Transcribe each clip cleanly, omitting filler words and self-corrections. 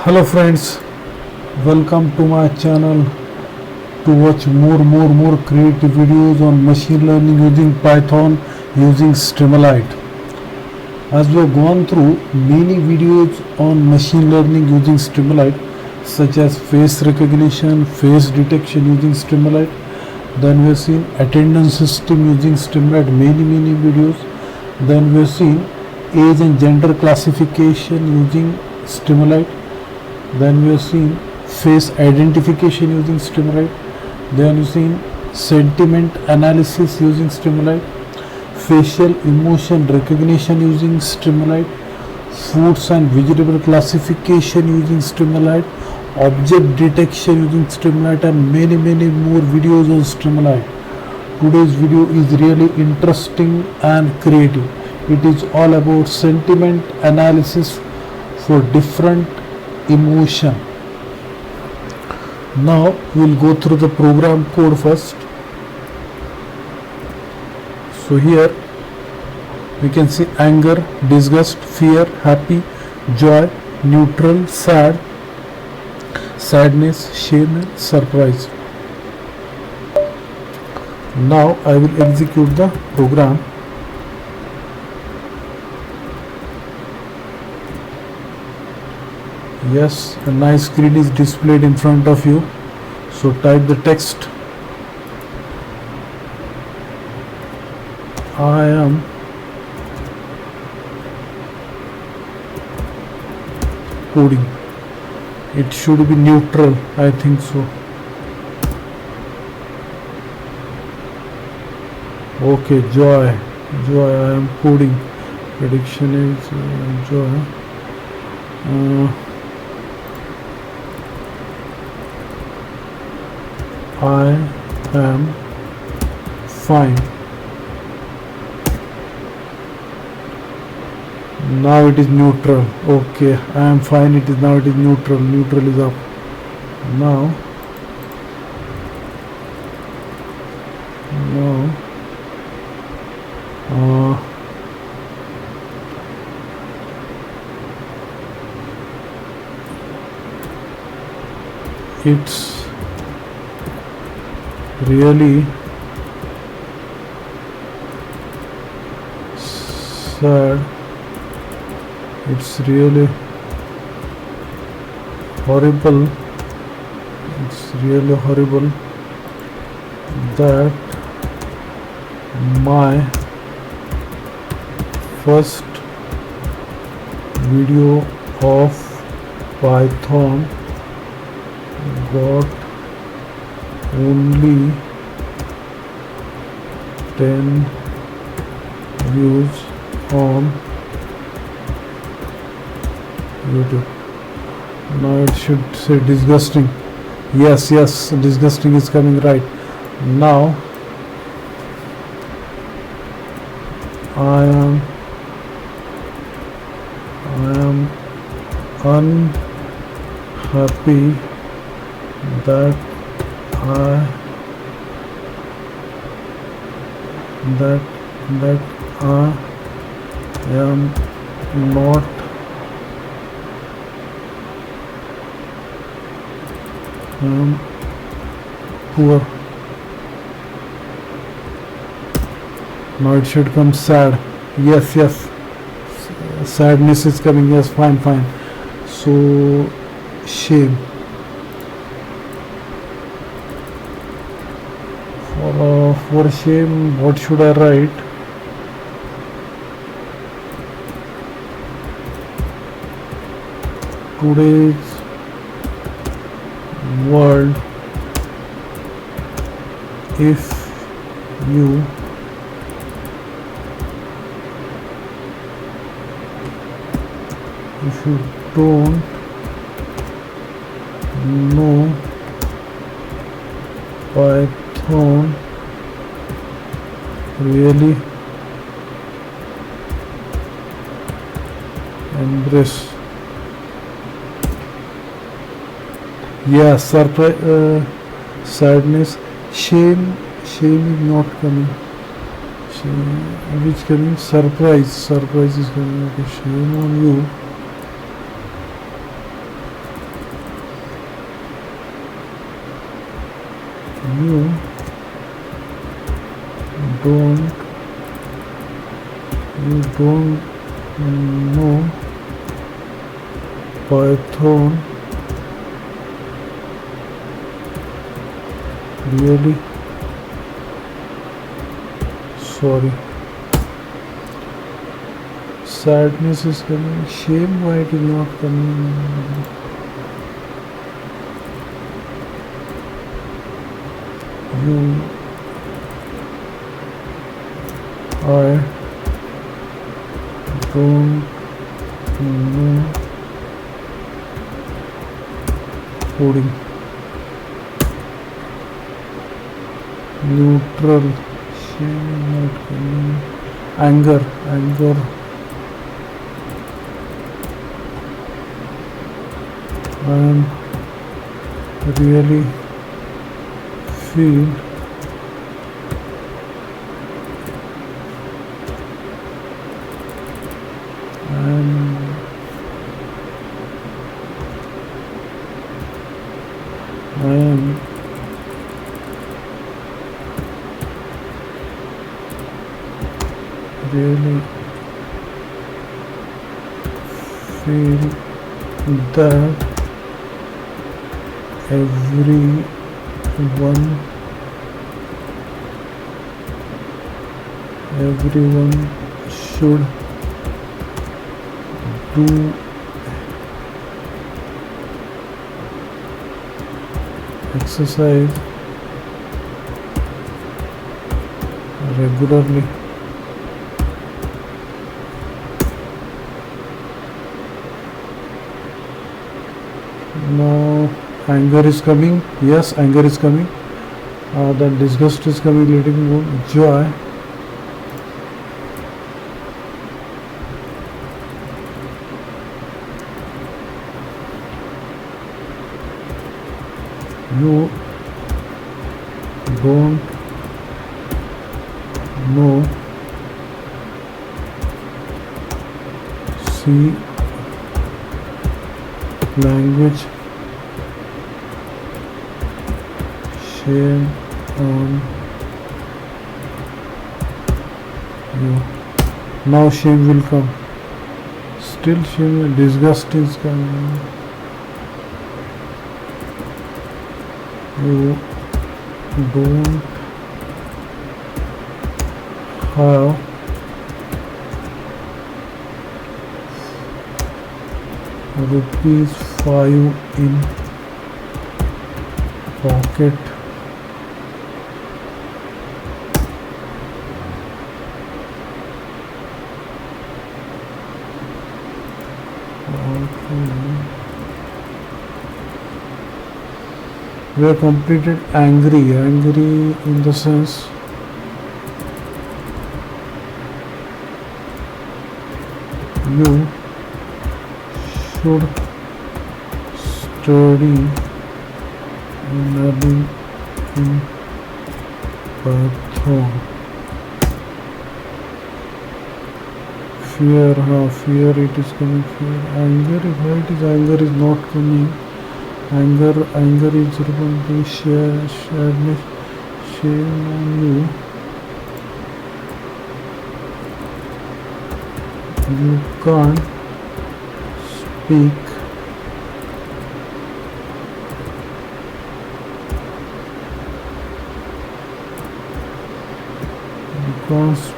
Hello friends, welcome to my channel to watch more creative videos on machine learning using Python using streamlit. As we have gone through many videos on machine learning using streamlit, such as face recognition, face detection using streamlit, then we have seen attendance system using streamlit, many videos. Then we have seen age and gender classification using streamlit. Then we have seen face identification using streamlit. Then we have seen sentiment analysis using streamlit, facial emotion recognition using streamlit, foods and vegetable classification using streamlit, object detection using streamlit, and many more videos on streamlit. Today's video is really interesting and creative. It is all about sentiment analysis for different emotion. Now we'll go through the program code first. So here we can see anger, disgust, fear, happy, joy, neutral, sad, sadness, shame, and surprise. Now I will execute the program. Yes, a nice screen is displayed in front of you. So type the text. I am coding. It should be neutral, I think so. Okay, joy, I am coding. Prediction is joy. I am fine. Now it is neutral. Okay, I am fine. It is now. It is neutral. Neutral is up. Now it's really sad. It's really horrible. It's really horrible that my first video of Python got only 10 views on YouTube. Now it should say disgusting. Yes, disgusting is coming right. Now I am unhappy that I am not poor. Now it should come sad. Yes, sadness is coming. Yes, fine. So shame. For shame, what should I write? Today's world, if you don't know Python, really embrace. Yeah, surprise, sadness, shame is not coming. Shame, which coming? Surprise is coming. Okay, shame on you You don't know Python really? Sorry. Sadness is coming. Shame, why it is not coming? I don't know coding. Neutral. Shame, not coming. Anger. I am really feel I am really feel that everyone should do exercise regularly. Now anger is coming. Yes, anger is coming. Then disgust is coming. Letting go. Joy. You don't know C language. Shame on you. Now shame will come. Still shame. Disgust is coming. You don't have ₹5 in pocket. We have completed angry in the sense you should study learning in Python. Fear it is coming. Fear. Anger, why it is anger is not coming? Anger is representing sadness. Shame on you. You can't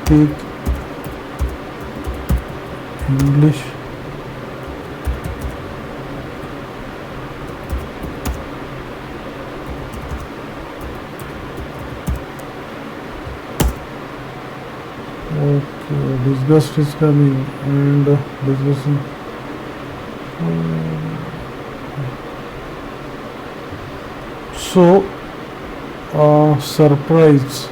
speak English. Okay, disgust is coming and disgusting. So, surprise.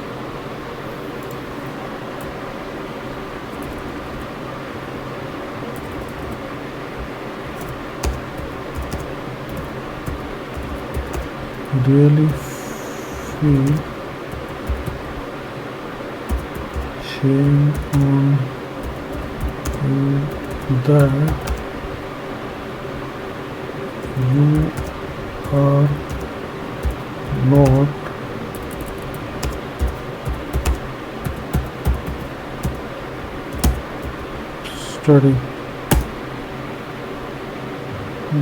Really feel shame on you that you are not study.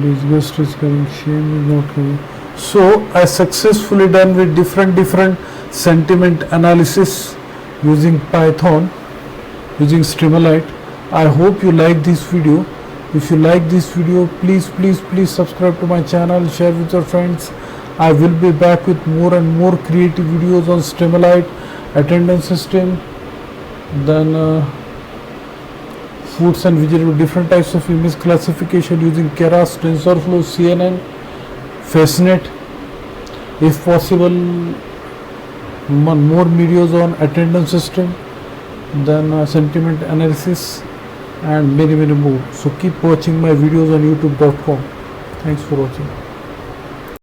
Disgust is coming, shame is not coming. So I successfully done with different sentiment analysis using Python, using streamlit. I hope you like this video. If you like this video, please subscribe to my channel, share with your friends. I will be back with more and more creative videos on streamlit, attendance system, then foods and vegetables, different types of image classification using Keras, TensorFlow, CNN, Fastnet. If possible, more videos on attendance system, then sentiment analysis, and many more. So keep watching my videos on youtube.com. Thanks for watching.